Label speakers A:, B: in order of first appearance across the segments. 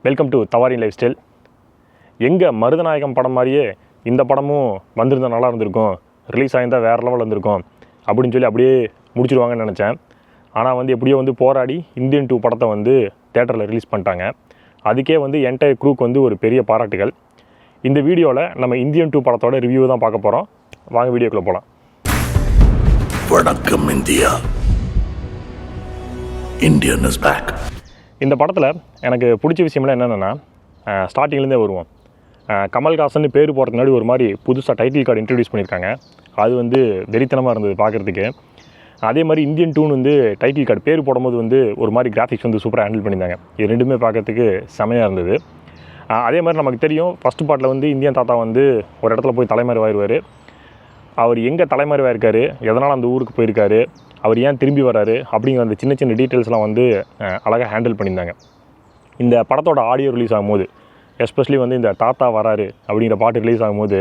A: Welcome to தவாரின் lifestyle. எங்கே மருதநாயகம் படம் மாதிரியே இந்த படமும் வந்திருந்தால் நல்லா இருந்திருக்கும், ரிலீஸ் ஆகியிருந்தால் வேறு லெவல் இருந்திருக்கும் அப்படின்னு சொல்லி அப்படியே முடிச்சிடுவாங்கன்னு நினச்சேன். ஆனால் எப்படியோ போராடி இந்தியன் 2 படத்தை தேட்டரில் ரிலீஸ் பண்ணிட்டாங்க. அதுக்கே என்டையர் க்ரூக்கு ஒரு பெரிய பாராட்டுகள். இந்த வீடியோவில் நம்ம இந்தியன் 2 படத்தோட ரிவ்யூ தான் பார்க்க போகிறோம். வாங்க வீடியோக்குள்ளே போகலாம்.
B: வணக்கம் இந்தியா, இந்தியன் இஸ் பேக்.
A: இந்த படத்தில் எனக்கு பிடிச்ச விஷயம்லாம் என்னென்னா, ஸ்டார்டிங்லேருந்தே வருவோம். கமல்ஹாசன் பேர் போகிறதுக்கு முன்னாடி ஒரு மாதிரி புதுசாக டைட்டில் கார்டு இன்ட்ரடியூஸ் பண்ணியிருக்காங்க. அது வெறித்தனமாக இருந்தது பார்க்குறதுக்கு. அதே மாதிரி இந்தியன் 2 டைட்டில் கார்டு பேர் போடும்போது ஒரு மாதிரி கிராஃபிக்ஸ் சூப்பராக ஹேண்டில் பண்ணியிருந்தாங்க. இது ரெண்டுமே பார்க்குறதுக்கு செமையாக இருந்தது. அதே மாதிரி நமக்கு தெரியும், ஃபஸ்ட்டு பார்ட்டில் இந்தியன் தாத்தா ஒரு இடத்துல போய் தலைமறைவாயிருவார். அவர் எங்கே தலைமறைவாயிருக்காரு, எதனால் அந்த ஊருக்கு போயிருக்காரு, அவர் ஏன் திரும்பி வராரு அப்படிங்கிற அந்த சின்ன சின்ன டீட்டெயில்ஸ்லாம் அழகாக ஹேண்டில் பண்ணியிருந்தாங்க. இந்த படத்தோட ஆடியோ ரிலீஸ் ஆகும்போது, எஸ்பெஷலி இந்த தாத்தா வராரு அப்படிங்கிற பாட்டு ரிலீஸ் ஆகும்போது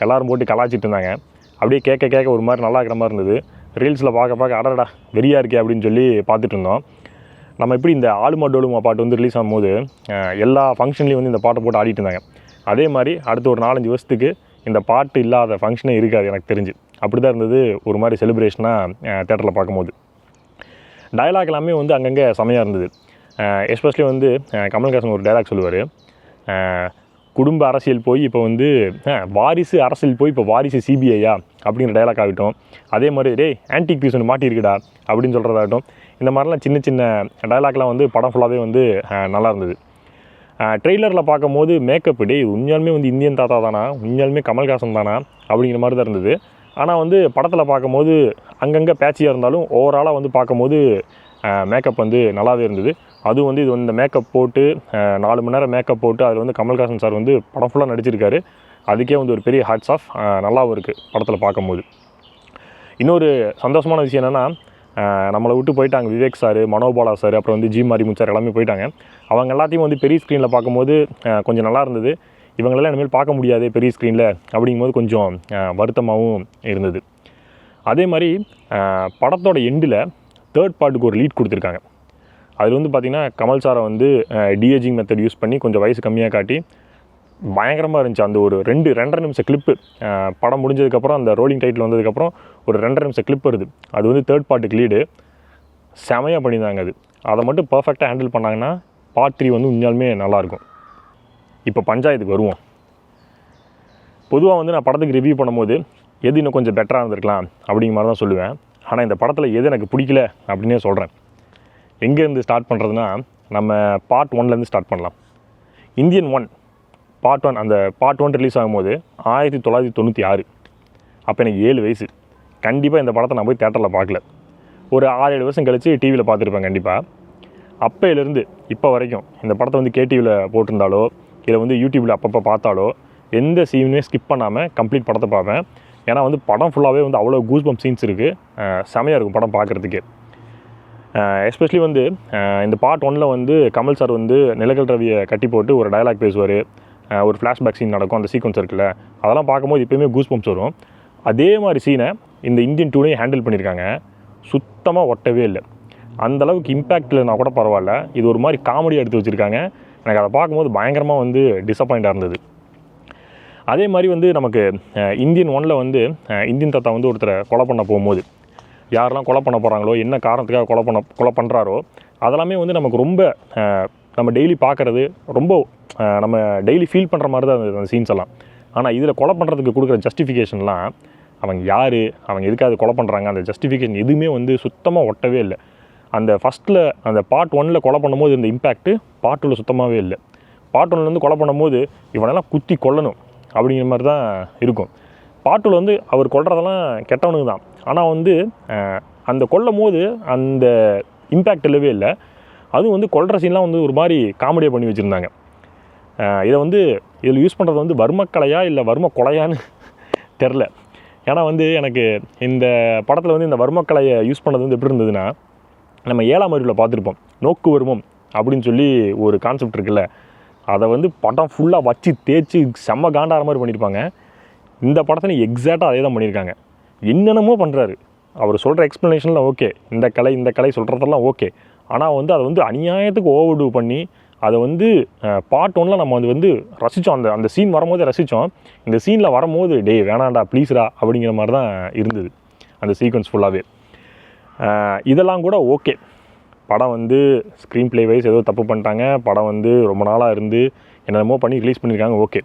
A: எல்லோரும் போட்டு கலாச்சிட்டு இருந்தாங்க. அப்படியே கேட்க ஒரு மாதிரி நல்லா இருக்கிற மாதிரி இருந்தது. ரீல்ஸில் பார்க்க அடடா வெறியாக இருக்கே அப்படின்னு சொல்லி பார்த்துட்டு இருந்தோம். நம்ம இப்படி இந்த ஆளுமா டோலுமா பாட்டு ரிலீஸ் ஆகும்போது எல்லா ஃபங்க்ஷன்லேயும் இந்த பாட்டை போட்டு ஆடிட்டு இருந்தாங்க. அதே மாதிரி அடுத்த ஒரு 4-5 வருஷத்துக்கு இந்த பாட்டு இல்லாத ஃபங்க்ஷனே இருக்காது எனக்கு தெரிஞ்சு. அப்படி தான் இருந்தது ஒரு மாதிரி செலிப்ரேஷனாக தேட்டரில் பார்க்கும்போது. டயலாக் எல்லாமே அங்கங்கே செமையாக இருந்தது. எஸ்பெஷலி கமல்ஹாசன் ஒரு டைலாக் சொல்லுவார், குடும்ப அரசியல் போய் இப்போ வாரிசு அரசியல் போய் இப்போ வாரிசு சிபிஐயா அப்படிங்கிற டைலாக் ஆகட்டும். அதே மாதிரி ஆன்டிக் பீஸ் ஒன்று மாட்டியிருக்குடா அப்படின்னு சொல்கிறதாகட்டும். இந்த மாதிரிலாம் சின்ன சின்ன டைலாக்லாம் படம் ஃபுல்லாகவே நல்லா இருந்தது. ட்ரெய்லரில் பார்க்கும்போது மேக்கப் உண்மையாலுமே இந்தியன் தாத்தா தானா, உண்மையாலுமே கமல்ஹாசன் தானா அப்படிங்கிற மாதிரி தான் இருந்தது. ஆனால் படத்தில் பார்க்கும்போது அங்கங்கே பேட்சியாக இருந்தாலும் ஓவராலாக பார்க்கும்போது மேக்கப் நல்லாவே இருந்தது. அதுவும் இது இந்த மேக்கப் போட்டு 4 மணி நேரம் மேக்கப் போட்டு அதில் கமல்ஹாசன் சார் படம் ஃபுல்லாக நடிச்சிருக்காரு. அதுக்கே ஒரு பெரிய ஹேட்ஸ் ஆஃப். நல்லாவும் இருக்குது படத்தில் பார்க்கும்போது. இன்னொரு சந்தோஷமான விஷயம் என்னென்னா, நம்மளை விட்டு போயிட்டாங்க விவேக் சார், மனோபாலா சார், அப்புறம் ஜி மாரிமுத்து சார் எல்லாமே போயிட்டாங்க. அவங்க எல்லாத்தையும் பெரிய ஸ்க்ரீனில் பார்க்கும்போது கொஞ்சம் நல்லா இருந்தது. இவங்களெல்லாம் இனிமேல் பார்க்க முடியாது பெரிய ஸ்க்ரீனில் அப்படிங்கும்போது கொஞ்சம் வருத்தமாகவும் இருந்தது. அதே மாதிரி படத்தோட எண்டில் 3rd பார்ட்டுக்கு ஒரு லீட் கொடுத்துருக்காங்க. அதில் பார்த்திங்கன்னா கமல் சாரை டிஏஜிங் மெத்தட் யூஸ் பண்ணி கொஞ்சம் வயசு கம்மியாக காட்டி பயங்கரமாக இருந்துச்சு. அந்த ஒரு 2.5 நிமிஷம் கிளிப்பு படம் முடிஞ்சதுக்கப்புறம் அந்த ரோலிங் டைட்டில் வந்ததுக்கப்புறம் ஒரு 2.5 நிமிஷம் கிளிப் வருது. அது 3rd பார்ட்டுக்கு லீடு செமையாக பண்ணியிருந்தாங்க. அதை மட்டும் பர்ஃபெக்டாக ஹேண்டில் பண்ணாங்கன்னா பார்ட் 3 உண்மையாலுமே நல்லாயிருக்கும். இப்போ பஞ்சாயத்துக்கு வருவோம். பொதுவாக நான் படத்துக்கு ரிவ்யூ பண்ணும்போது எது இன்னும் கொஞ்சம் பெட்டராக இருந்திருக்கலாம் அப்படிங்கிற மாதிரி தான் சொல்லுவேன். ஆனால் இந்த படத்தில் எது எனக்கு பிடிக்கல அப்படின்னே சொல்கிறேன். எங்கேருந்து ஸ்டார்ட் பண்ணுறதுனா, நம்ம பார்ட் 1லேருந்து ஸ்டார்ட் பண்ணலாம். இந்தியன் 1 பார்ட் 1, அந்த பார்ட் 1 ரிலீஸ் ஆகும்போது 1996. அப்போ எனக்கு 7 வயசு. கண்டிப்பாக இந்த படத்தை நான் போய் தேட்டரில் பார்க்கல. ஒரு 6-7 வருஷம் கழித்து டிவியில் பார்த்துருப்பேன் கண்டிப்பாக. அப்போலேருந்து இப்போ வரைக்கும் இந்த படத்தை கேடிவியில் போட்டிருந்தாலோ இல்லை யூடியூப்பில் அப்பப்போ பார்த்தாலோ எந்த சீனுமே ஸ்கிப் பண்ணாமல் கம்ப்ளீட் படத்தை பார்ப்பேன். ஏன்னா படம் ஃபுல்லாகவே அவ்வளோ கூஸ்பம்ப் சீன்ஸ் இருக்குது. செமையாக இருக்கும் படம் பார்க்குறதுக்கு. எஸ்பெஷலி இந்த பார்ட் 1ல் கமல் சார் நிலக்கல் ரவியை கட்டி போட்டு ஒரு டயலாக் பேசுவார். ஒரு ஃப்ளாஷ்பேக் சீன் நடக்கும், அந்த சீக்வன்ஸ் இருக்குல்ல, அதெல்லாம் பார்க்கும்போது இப்போயுமே கூஸ்பம்ப்ஸ் வரும். அதே மாதிரி சீனை இந்த இந்தியன் 2லையும் ஹேண்டில் பண்ணியிருக்காங்க. சுத்தமாக ஒட்டவே இல்லை. அந்தளவுக்கு இம்பேக்ட் இல்லைனா கூட பரவாயில்ல, இது ஒரு மாதிரி காமெடியாக எடுத்து வச்சுருக்காங்க. எனக்கு அதை பார்க்கும்போது பயங்கரமாக டிசப்பாயிண்டாக இருந்தது. அதே மாதிரி நமக்கு இந்தியன் 1ல் இந்தியன் தாத்தா ஒருத்தரை கொலை பண்ண போகும்போது யாரெல்லாம் கொலை பண்ண போகிறாங்களோ, என்ன காரணத்துக்காக கொலை பண்ணுறாரோ அதெல்லாமே நமக்கு ரொம்ப நம்ம டெய்லி பார்க்குறது, ரொம்ப நம்ம டெய்லி ஃபீல் பண்ணுற மாதிரி தான் அந்த சீன்ஸ் எல்லாம். ஆனால் இதில் கொலை பண்ணுறதுக்கு கொடுக்குற ஜஸ்டிஃபிகேஷன்லாம், அவங்க யார், அவங்க எதுக்காக கொலை பண்ணுறாங்க, அந்த ஜஸ்டிஃபிகேஷன் எதுவுமே சுத்தமாக ஒட்டவே இல்லை. அந்த ஃபஸ்ட்டில் அந்த பார்ட் 1ல் கொலை பண்ணும்போது இந்த இம்பேக்ட்டு பார்ட் 2ல் சுத்தமாகவே இல்லை. பார்ட் 1ல் கொலை பண்ணும்போது இவனெல்லாம் குத்தி கொல்லணும் அப்படிங்கிற மாதிரி தான் இருக்கும். பார்ட் 2ல் அவர் கொல்றதெல்லாம் கெட்டவனுக்கு தான். ஆனால் அந்த கொல்லும் போது அந்த இம்பேக்ட் இல்லவே இல்லை. அதுவும் கொல்ற சீன்லாம் ஒரு மாதிரி காமெடியாக பண்ணி வச்சுருந்தாங்க. இதை இதில் யூஸ் பண்ணுறது வர்மக்கலையா இல்லை வர்ம கொலையான்னு தெரில. ஏன்னா எனக்கு இந்த படத்தில் இந்த வர்மக்கலையை யூஸ் பண்ணது எப்படி இருந்ததுன்னா, நம்ம 7ஆம் அறிவில் பார்த்துருப்போம், நோக்கு வருமம் அப்படின்னு சொல்லி ஒரு கான்செப்ட் இருக்குல்ல, அதை படம் ஃபுல்லாக வச்சு தேய்ச்சி செம்ம காண்டார மாதிரி பண்ணியிருப்பாங்க. இந்த படத்தில் எக்ஸாக்டாக அதே தான் பண்ணியிருக்காங்க. என்னென்னமோ பண்ணுறாரு. அவர் சொல்கிற எக்ஸ்ப்ளனேஷனில் ஓகே, இந்த கலை சொல்கிறதெல்லாம் ஓகே. ஆனால் அதை அநியாயத்துக்கு ஓவர்டூ பண்ணி அதை வந்து பார்ட் 1ல் நம்ம வந்து ரசித்தோம், அந்த சீன் வரும்போதே ரசித்தோம். இந்த சீனில் வரும்போது டே வேணாண்டா ப்ளீஸ்ரா அப்படிங்கிற மாதிரி தான் இருந்தது அந்த சீக்வன்ஸ் ஃபுல்லாகவே. இதெல்லாம் கூட ஓகே, படம் வந்து ஸ்க்ரீன் ப்ளே வைஸ் ஏதோ தப்பு பண்ணிட்டாங்க, படம் வந்து ரொம்ப நாளாக இருந்து என்னென்னமோ பண்ணி ரிலீஸ் பண்ணியிருக்காங்க, ஓகே.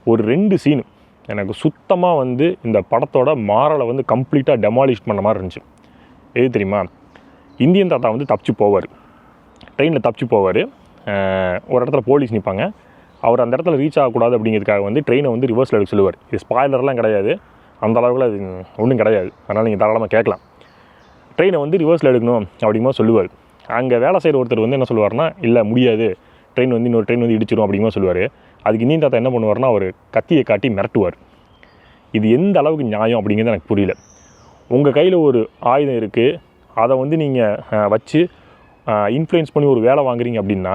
A: ஒரு 2 சீனு எனக்கு சுத்தமாக வந்து இந்த படத்தோட மாரலை வந்து கம்ப்ளீட்டாக டெமாலிஷ் பண்ண மாதிரி இருந்துச்சு. எது தெரியுமா? இந்தியன் தாத்தா வந்து தப்பிச்சு போவார், ட்ரெயினில் தப்பிச்சு போவார். ஒரு இடத்துல போலீஸ் நிற்பாங்க, அவர் அந்த இடத்துல ரீச் ஆகக்கூடாது அப்படிங்கிறதுக்காக வந்து ட்ரெயினை வந்து ரிவர்ஸில் எடுக்க சொல்லுவார். இது ஸ்பாய்லர்லாம் கிடையாது, அந்த அளவுக்கு அது ஒன்றும் கிடையாது, அதனால் நீங்கள் தாராளமாக கேட்கலாம். ட்ரெயினை வந்து ரிவர்ஸில் எடுக்கணும் அப்படிங்கும்போது சொல்லுவார். அங்கே வேலை செய்கிற ஒருத்தர் வந்து என்ன சொல்லுவார்னா, இல்லை முடியாது, ட்ரெயின் வந்து இன்னொரு ட்ரெயின் வந்து இடிச்சிடும் அப்படிங்கும்போது சொல்லுவார். அதுக்கு இந்தியன் தாத்தா என்ன பண்ணுவார்னா, அவர் கத்தியை காட்டி மிரட்டுவார். இது எந்த அளவுக்கு நியாயம் அப்படிங்கிறது எனக்கு புரியல. உங்கள் கையில் ஒரு ஆயுதம் இருக்குது, அதை வந்து நீங்கள் வச்சு இன்ஃப்ளூயன்ஸ் பண்ணி ஒரு வேலை வாங்குறீங்க அப்படின்னா,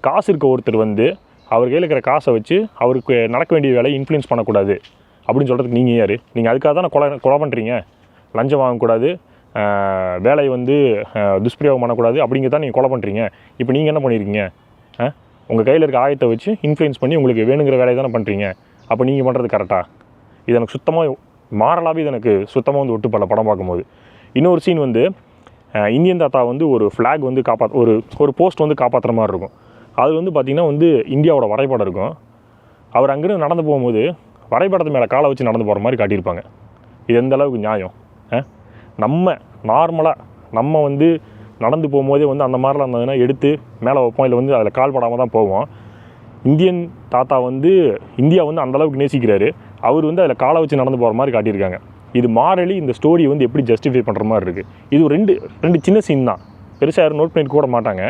A: காசு இருக்க ஒருத்தர் வந்து அவர் கையில் இருக்கிற காசை வச்சு அவருக்கு நடக்க வேண்டிய வேலையை இன்ஃப்ளூயன்ஸ் பண்ணக்கூடாது அப்படின்னு சொல்கிறதுக்கு நீங்கள் யார்? நீங்கள் அதுக்காக தான் கொலை பண்ணுறீங்க, லஞ்சம் வாங்கக்கூடாது, வேலையை வந்து துஷ்பிரயோகம் பண்ணக்கூடாது அப்படிங்கிறதான் நீங்கள் கொலை பண்ணுறீங்க. இப்போ நீங்கள் என்ன பண்ணியிருக்கீங்க? உங்கள் கையில் இருக்க ஆயத்தை வச்சு இன்ஃப்ளூயன்ஸ் பண்ணி உங்களுக்கு வேணுங்கிற வேலையை தானே பண்ணுறீங்க. அப்போ நீங்கள் பண்ணுறது கரெக்டாக? இது எனக்கு சுத்தமாக மாறலாவே இது எனக்கு சுத்தமாக வந்து ஒட்டுப்படல படம் பார்க்கும்போது. இன்னொரு சீன் வந்து இந்தியன் தாத்தா வந்து ஒரு ஃப்ளாக் வந்து ஒரு போஸ்ட் வந்து காப்பாற்றுற மாதிரி இருக்கும். அது வந்து பார்த்திங்கன்னா வந்து இந்தியாவோட வரைபடம் இருக்கும். அவர் அங்கேருந்து நடந்து போகும்போது வரைபடத்து மேலே காலை வச்சு நடந்து போகிற மாதிரி காட்டியிருப்பாங்க. இது எந்த அளவுக்கு நியாயம்? நம்ம நார்மலாக நம்ம வந்து நடந்து போகும்போதே வந்து அந்த மாதிரிலாம் இருந்ததுன்னா எடுத்து மேலே வைப்போம், இல்லை வந்து அதில் கால் படாமல் தான் போவோம். இந்தியன் தாத்தா வந்து இந்தியா வந்து அந்தளவுக்கு நேசிக்கிறாரு, அவர் வந்து அதில் காலை வச்சு நடந்து போகிற மாதிரி காட்டியிருக்காங்க. இது மாறலி இந்த ஸ்டோரியை வந்து எப்படி ஜஸ்டிஃபை பண்ணுற மாதிரி இருக்குது. இது ரெண்டு சின்ன சீன் தான், பெருசாக யாரும் நோட் பண்ணிட்டு கூட மாட்டாங்க.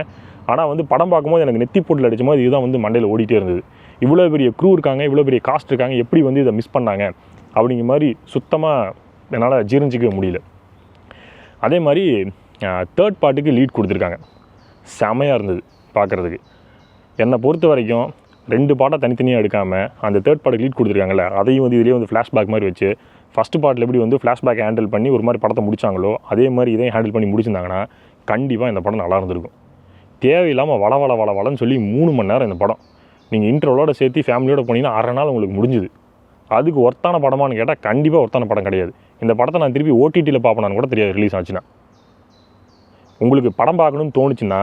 A: ஆனால் வந்து படம் பார்க்கும்போது எனக்கு நெத்தி போட்டில் அடிச்சும் போது இதுதான் வந்து மண்டையில் ஓடிட்டே இருந்தது. இவ்வளோ பெரிய க்ரூ இருக்காங்க, இவ்வளோ பெரிய காஸ்ட் இருக்காங்க, எப்படி வந்து இதை மிஸ் பண்ணாங்க அப்படிங்கிற மாதிரி சுத்தமாக என்னால் ஜீரணிச்சிக்கவே முடியல. அதே மாதிரி தேர்ட் பார்ட்டுக்கு லீட் கொடுத்துருக்காங்க, செமையாக இருந்தது பார்க்குறதுக்கு. என்னை பொறுத்த வரைக்கும் 2 பாட்டை தனித்தனியாக எடுக்காமல் அந்த தேர்ட் பார்ட்டுக்கு லீட் கொடுத்துருக்காங்கல்ல, அதையும் வந்து இதிலே வந்து ஃப்ளாஷ்பேக் மாதிரி வச்சு ஃபஸ்ட்டு பார்ட்டில் எப்படி வந்து ஃப்ளாஷ்பேக் ஹேண்டில் பண்ணி ஒரு மாதிரி படத்தை முடிச்சாங்களோ அதே மாதிரி இதையும் ஹேண்டில் பண்ணி முடிச்சிருந்தாங்கன்னா கண்டிப்பாக இந்த படம் நல்லா இருந்திருக்கும். தேவையில்லாமல் வளன்னு சொல்லி 3 மணி நேரம் இந்த படம். நீங்கள் இன்டர்வலோட சேர்த்து ஃபேமிலியோட போனீங்கன்னா 1/2 நாள் உங்களுக்கு முடிஞ்சுது. அதுக்கு ஒர்த்தான படமானு கேட்டால் கண்டிப்பாக ஒர்த்தான படம் கிடையாது. இந்த படத்தை நான் திருப்பி ஓடிடியில் பார்ப்பேனான்னு கூட தெரியாது ரிலீஸ் ஆச்சுன்னா. உங்களுக்கு படம் பார்க்கணும்னு தோணுச்சுன்னா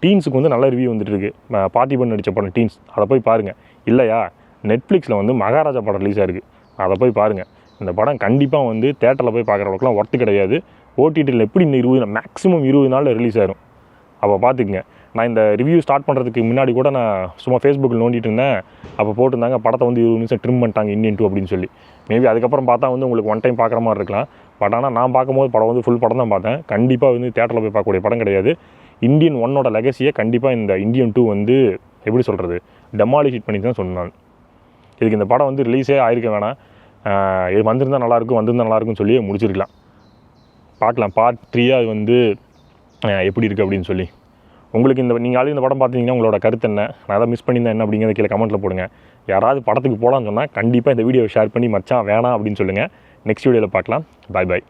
A: டீன்ஸுக்கு வந்து நல்ல ரிவ்யூ வந்துட்டுருக்கு, பார்த்திபன் நடித்த படம் டீன்ஸ், அதை போய் பாருங்கள். இல்லையா நெட்ஃப்ளிக்ஸில் வந்து மகாராஜா படம் ரிலீஸ் ஆகிருக்கு, அதை போய் பாருங்கள். இந்த படம் கண்டிப்பாக வந்து தேட்டரில் போய் பார்க்குற அளவுக்குலாம் ஒர்த்து கிடையாது. ஓடிடியில் எப்படி இந்த மேக்ஸிமம் 20 நாளில் ரிலீஸ் ஆயிரும். அப்போ பார்த்துக்குங்க. நான் இந்த ரிவ்யூ ஸ்டார்ட் பண்ணுறதுக்கு முன்னாடி கூட நான் சும்மா ஃபேஸ்புக்கில் நோண்டிட்டு இருந்தேன். அப்போ போட்டிருந்தாங்க படத்தை வந்து 20 நிமிஷம் ட்ரிம் பண்ணிட்டாங்க இந்தியன் 2 அப்படின்னு சொல்லி. மேபி அதுக்கப்புறம் பார்த்தா வந்து உங்களுக்கு ஒன் டைம் பார்க்குற மாதிரி இருக்கலாம். பட் ஆனால் நான் பார்க்கும்போது படம் வந்து ஃபுல் படம் தான் பார்த்தேன். கண்டிப்பாக வந்து தேட்டரில் போய் பார்க்கக்கூடிய படம் கிடையாது. இந்தியன் 1ஓட லெகசியை கண்டிப்பாக இந்த இந்தியன் 2 வந்து எப்படி சொல்கிறது, டெமாலிஷ் பண்ணி தான் சொன்னான். இதுக்கு இந்த படம் வந்து ரிலீஸே ஆயிருக்க வேணாம், இது வந்திருந்தால் நல்லாயிருக்கும்னு சொல்லி முடிச்சிருக்கலாம். பார்க்கலாம் பார்ட் 3 அது வந்து எப்படி இருக்குது அப்படின்னு சொல்லி. உங்களுக்கு நீங்கள் ஆல்ரெடி இந்த படம் பார்த்தீங்கன்னா உங்களோட கருத்து என்ன, நான் அதை மிஸ் பண்ணியிருந்தேன் என்ன அப்படிங்கிறத கீழே கமெண்ட்டில் போடுங்க. யாராவது படத்துக்கு போகலான்னு சொன்னால் கண்டிப்பாக இந்த வீடியோவை ஷேர் பண்ணி மச்சான் வேணாம் அப்படின்னு சொல்லுங்கள். நெக்ஸ்ட் வீடியோவில் பார்க்கலாம். பாய்.